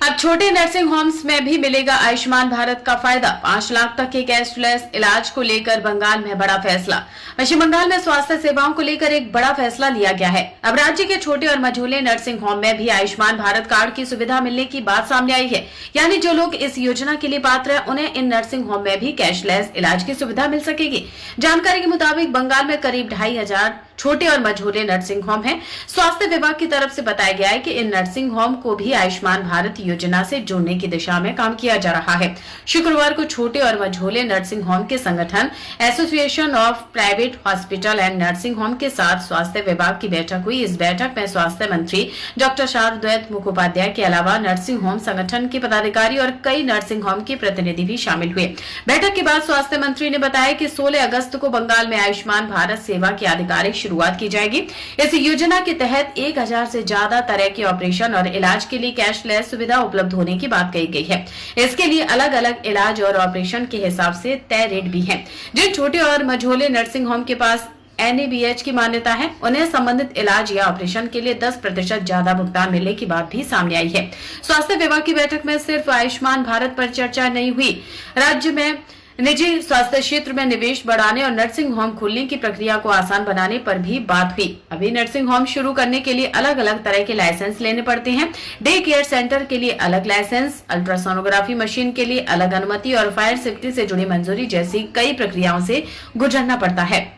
अब छोटे nursing homes में भी मिलेगा आयुष्मान भारत का फायदा। 5 लाख तक के कैशलेस इलाज को लेकर बंगाल में बड़ा फैसला। पश्चिम बंगाल में स्वास्थ्य सेवाओं को लेकर एक बड़ा फैसला लिया गया है। अब राज्य के छोटे और मझोले नर्सिंग होम में भी आयुष्मान भारत कार्ड की सुविधा मिलने की बात सामने आई है। यानी जो लोग इस योजना के लिए पात्र हैं, उन्हें इन नर्सिंग होम में भी कैशलेस इलाज की सुविधा मिल सकेगी। जानकारी के मुताबिक बंगाल में करीब 2500 छोटे और मझोले नर्सिंग होम हैं। स्वास्थ्य विभाग की तरफ से बताया गया है कि इन नर्सिंग होम को भी आयुष्मान भारत योजना से जोड़ने की दिशा में काम किया जा रहा है। शुक्रवार को छोटे और मझोले नर्सिंग होम के संगठन association of private hospital and nursing home के साथ स्वास्थ्य विभाग की बैठक हुई। इस बैठक में स्वास्थ्य मंत्री डॉक्टर शारदोल मुखोपाध्याय के अलावा नर्सिंग होम संगठन के पदाधिकारी और कई नर्सिंग होम के प्रतिनिधि भी शामिल हुए। बैठक के बाद स्वास्थ्य मंत्री ने बताया कि 16 अगस्त को बंगाल में आयुष्मान भारत सेवा की आधिकारिक शुरुआत की जाएगी। इस योजना के तहत 1000 से ज्यादा तरह के ऑपरेशन और इलाज के लिए कैशलेस सुविधा उपलब्ध होने की बात कही गई है। इसके लिए अलग अलग इलाज और ऑपरेशन के हिसाब से तय रेट भी हैं। जिन छोटे और मझोले नर्सिंग होम के पास NABH की मान्यता है, उन्हें संबंधित इलाज या ऑपरेशन के लिए 10% ज्यादा भुगतान मिलने की बात भी सामने आई है। स्वास्थ्य विभाग की बैठक में सिर्फ आयुष्मान भारत पर चर्चा नहीं हुई। राज्य में निजी स्वास्थ्य क्षेत्र में निवेश बढ़ाने और नर्सिंग होम खोलने की प्रक्रिया को आसान बनाने पर भी बात हुई। अभी नर्सिंग होम शुरू करने के लिए अलग अलग तरह के लाइसेंस लेने पड़ते हैं। डे केयर सेंटर के लिए अलग लाइसेंस, अल्ट्रासोनोग्राफी मशीन के लिए अलग अनुमति और फायर सेफ्टी से जुड़ी मंजूरी जैसी कई प्रक्रियाओं से गुजरना पड़ता है।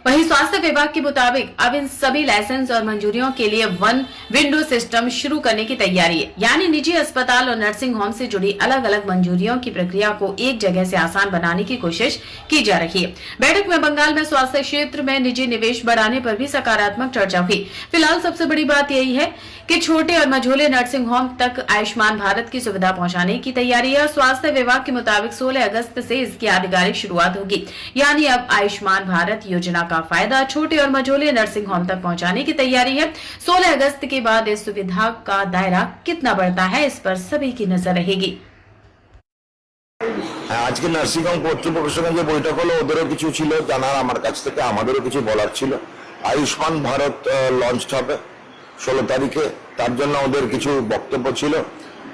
वहीं स्वास्थ्य विभाग के मुताबिक अब इन सभी लाइसेंस और मंजूरियों के लिए वन विंडो सिस्टम शुरू करने की तैयारी है। यानी निजी अस्पताल और नर्सिंग होम से जुड़ी अलग अलग मंजूरियों की प्रक्रिया को एक जगह से आसान बनाने की कोशिश की जा रही है। बैठक में बंगाल में स्वास्थ्य क्षेत्र में निजी निवेश बढ़ाने पर भी सकारात्मक चर्चा हुई। फिलहाल सबसे बड़ी बात यही है कि छोटे और मझोले नर्सिंग होम तक आयुष्मान भारत की सुविधा पहुंचाने की तैयारी है। स्वास्थ्य विभाग के मुताबिक 16 अगस्त से इसकी आधिकारिक शुरुआत होगी। यानी अब आयुष्मान भारत योजना का फायदा छोटे और मझोले नर्सिंग होम तक पहुंचाने की तैयारी है। 16 अगस्त के बाद इस सुविधा का दायरा कितना बढ़ता है, इस पर सभी की नजर रहेगी। আজকে নার্সিং হোম কর্তৃপক্ষের সঙ্গে যে বৈঠক হলো, ওদেরও কিছু ছিল জানার, আমার কাছ থেকে আমাদেরও কিছু বলার ছিল। আয়ুষ্মান ভারত লঞ্চ হবে 16 তারিখে, তার জন্য ওদের কিছু বক্তব্য ছিল।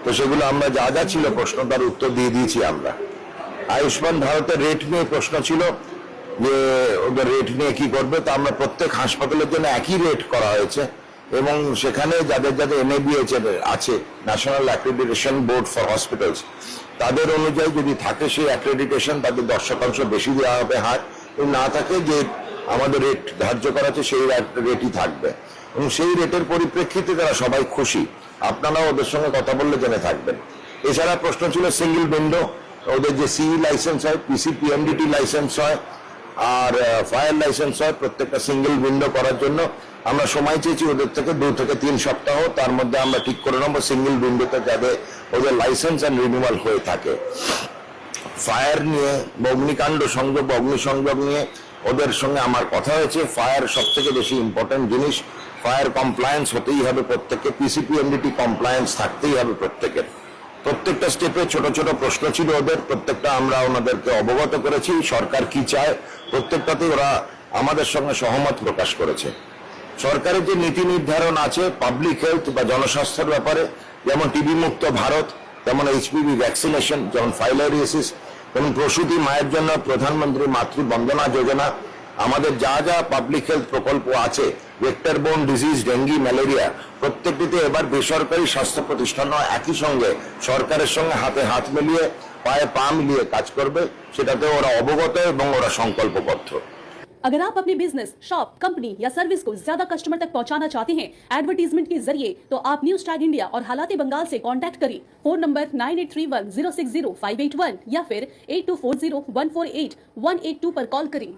তো সেগুলো আমরা যা যা ছিল প্রশ্ন তার উত্তর দিয়ে দিয়েছি। আমরা আয়ুষ্মান ভারতের রেট নিয়ে প্রশ্ন ছিল যে ওদের রেট নিয়ে কি করবে। তা আমরা প্রত্যেক হাসপাতালের জন্য একই রেট করা হয়েছে এবং সেখানে যাদের যাদের NABH আছে, national accreditation board for hospitals, তাদের অনুযায়ী যদি থাকে সেই অ্যাক্রেডিটেশন তাদের 10% বেশি দেওয়া হবে হার। না থাকে যে আমাদের রেট ধার্য করা আছে সেই রেটই থাকবে এবং সেই রেটের পরিপ্রেক্ষিতে তারা সবাই খুশি। আপনারাও ওদের সঙ্গে কথা বললে জেনে থাকবেন। এছাড়া প্রশ্ন ছিল সিঙ্গেল উইন্ডো, ওদের যে CE লাইসেন্স হয়, PC-PMDT লাইসেন্স হয় আর ফায়ার লাইসেন্স হয়, প্রত্যেকটা সিঙ্গেল উইন্ডো করার জন্য আমরা সময় চেয়েছি ওদের থেকে 2 থেকে 3 সপ্তাহ। তার মধ্যে আমরা ঠিক করে নেবো সিঙ্গেল উইন্ডোতে যাতে ওদের লাইসেন্স অ্যান্ড রিনিউয়াল হয়ে থাকে। ফায়ার নিয়ে অগ্নিকাণ্ড সংযোগ, অগ্নিসংযোগ নিয়ে ওদের সঙ্গে আমার কথা হয়েছে। ফায়ার সব থেকে বেশি ইম্পর্টেন্ট জিনিস। ফায়ার কমপ্লায়েন্স হতেই হবে প্রত্যেককে, PC-PMDT কমপ্লায়েন্স থাকতেই হবে প্রত্যেকের। প্রত্যেকটা স্টেপে ছোট ছোট প্রশ্ন ছিল ওদের, প্রত্যেকটা আমরা ওনাদেরকে অবগত করেছি সরকার কি চায়। প্রত্যেকটাতেই ওরা আমাদের সঙ্গে সহমত প্রকাশ করেছে। সরকারের যে নীতি নির্ধারণ আছে পাবলিক হেলথ বা জনস্বাস্থ্যের ব্যাপারে, যেমন TB মুক্ত ভারত, যেমন HPV ভ্যাকসিনেশন, যেমন ফাইলারিয়াসিস, যেমন প্রসূতি মায়ের জন্য প্রধানমন্ত্রী মাতৃ বন্দনা যোজনা, আমাদের যা যা পাবলিক হেলথ প্রকল্প আছে, vector borne disease, dengue, malaria, প্রত্যেকটিতে এবার বেসরকারি স্বাস্থ্য প্রতিষ্ঠানও একই সঙ্গে সরকারের সঙ্গে হাতে হাত মিলিয়ে পায়ে পা মিলিয়ে কাজ করবে, সেটাতে ওরা অবগত এবং ওরা সংকল্পবদ্ধ। अगर आप अपने बिजनेस, शॉप, कंपनी या सर्विस को ज्यादा कस्टमर तक पहुंचाना चाहते हैं एडवर्टीजमेंट के जरिए, तो आप न्यूज टैग इंडिया और हालाते बंगाल से कांटेक्ट करें। फोन नंबर 9831060581 या फिर 8240148182 पर कॉल करें।